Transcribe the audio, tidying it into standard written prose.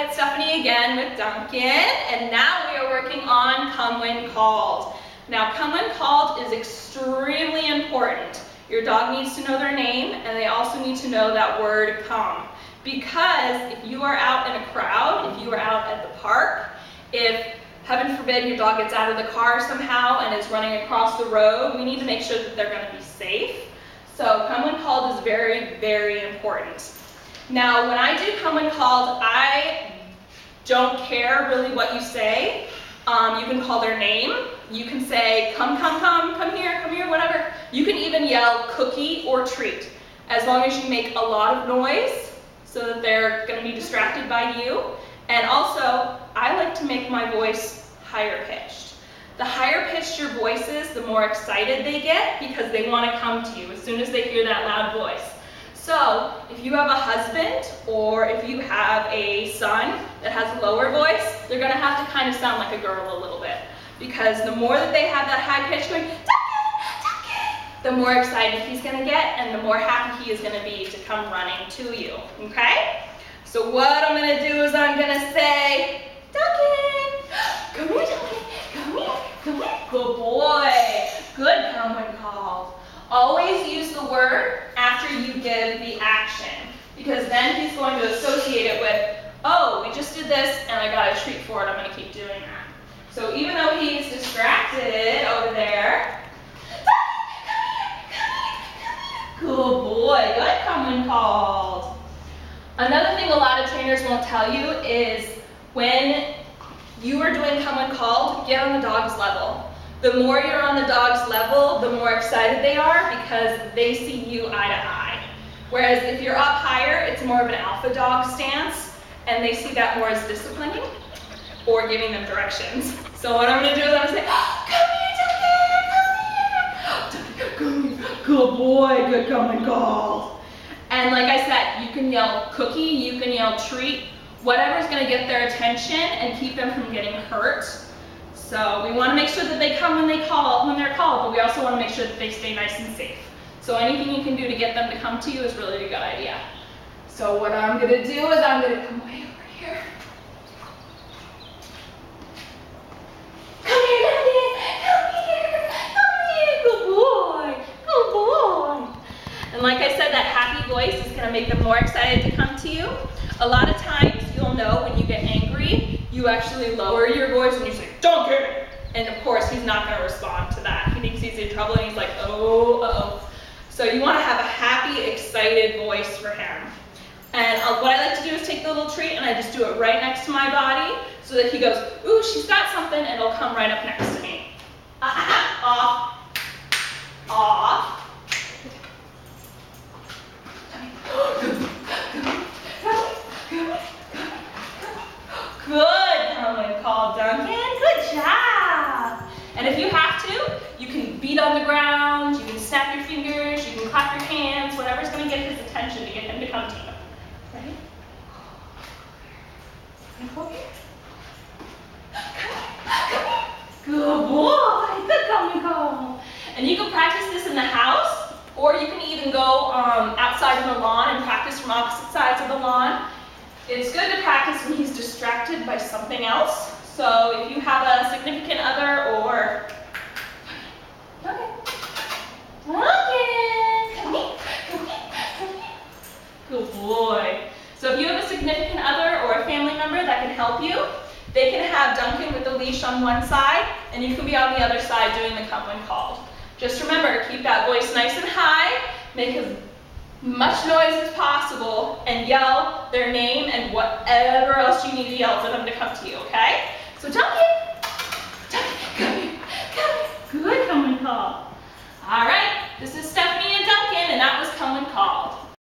Hi, it's Stephanie again with Duncan, and now we are working on come when called. Now, come when called is extremely important. Your dog needs to know their name, and they also need to know that word come. Because if you are out in a crowd, if you are out at the park, if, heaven forbid, your dog gets out of the car somehow and is running across the road, we need to make sure that they're going to be safe. So come when called is very, very important. Now, when I do come when called, I don't care really what you say. You can call their name. You can say, come here, whatever. You can even yell cookie or treat, as long as you make a lot of noise so that they're going to be distracted by you. And also, I like to make my voice higher pitched. The higher pitched your voice is, the more excited they get because they want to come to you as soon as they hear that loud voice. So if you have a husband or if you have a son that has a lower voice, they're going to have to kind of sound like a girl a little bit. Because the more that they have that high pitch going, Duncan, the more excited he's going to get and the more happy he is going to be to come running to you. Okay? So what I'm going to do is I'm going to say, Duncan, come here, Duncan, come here, come here. Good boy. Good come when called. Always use the word after you give the action, because then he's going to associate it with, oh, we just did this and I got a treat for it, I'm going to keep doing that. So even though he's distracted over there, good boy, good come when called. Another thing a lot of trainers won't tell you is when you are doing come when called, get on the dog's level. The more you're on the dog's level, the more excited they are because they see you eye to eye. Whereas if you're up higher, it's more of an alpha dog stance, and they see that more as disciplining or giving them directions. So what I'm going to do is I'm going to say, come here, Duncan, come here. Duncan, good boy, good come when called. And like I said, you can yell cookie, you can yell treat, whatever's going to get their attention and keep them from getting hurt. So we want to make sure that they come when they're called, but we also want to make sure that they stay nice and safe. So anything you can do to get them to come to you is really a good idea. So what I'm going to do is I'm going to come way over here. Come here, Duncan. Come here. Come here. Good boy. Good boy. And like I said, that happy voice is going to make them more excited to come to you. A lot of times you'll know when you get angry, you actually lower your voice and you say, Duncan! And of course, he's not going to respond to that. He thinks he's in trouble and he's like, oh, uh-oh. So you want to have a happy, excited voice for him. And what I like to do is take the little treat and I just do it right next to my body so that he goes, ooh, she's got something, and it'll come right up next to me. Off. Off. Good come when called, Duncan. Good job. And if you have to, you can beat on the ground, you can snap your fingers, you can clap your hands, whatever's going to get his attention to get him to come to you. Ready? Good boy. Good come when called. And you can practice this in the house, or you can even go outside on the lawn and practice from opposite sides of the lawn. It's good to practice when he's distracted by something else. So if you have a significant other or... Okay. Okay. Come here. Come here. Come here. Good boy. So if you have a significant other or a family member that can help you, they can have Duncan with the leash on one side, and you can be on the other side doing the come when called. Just remember, keep that voice nice and high, make as much noise as possible, and yell their name and whatever else you need to yell for them to come to you, okay? So Duncan!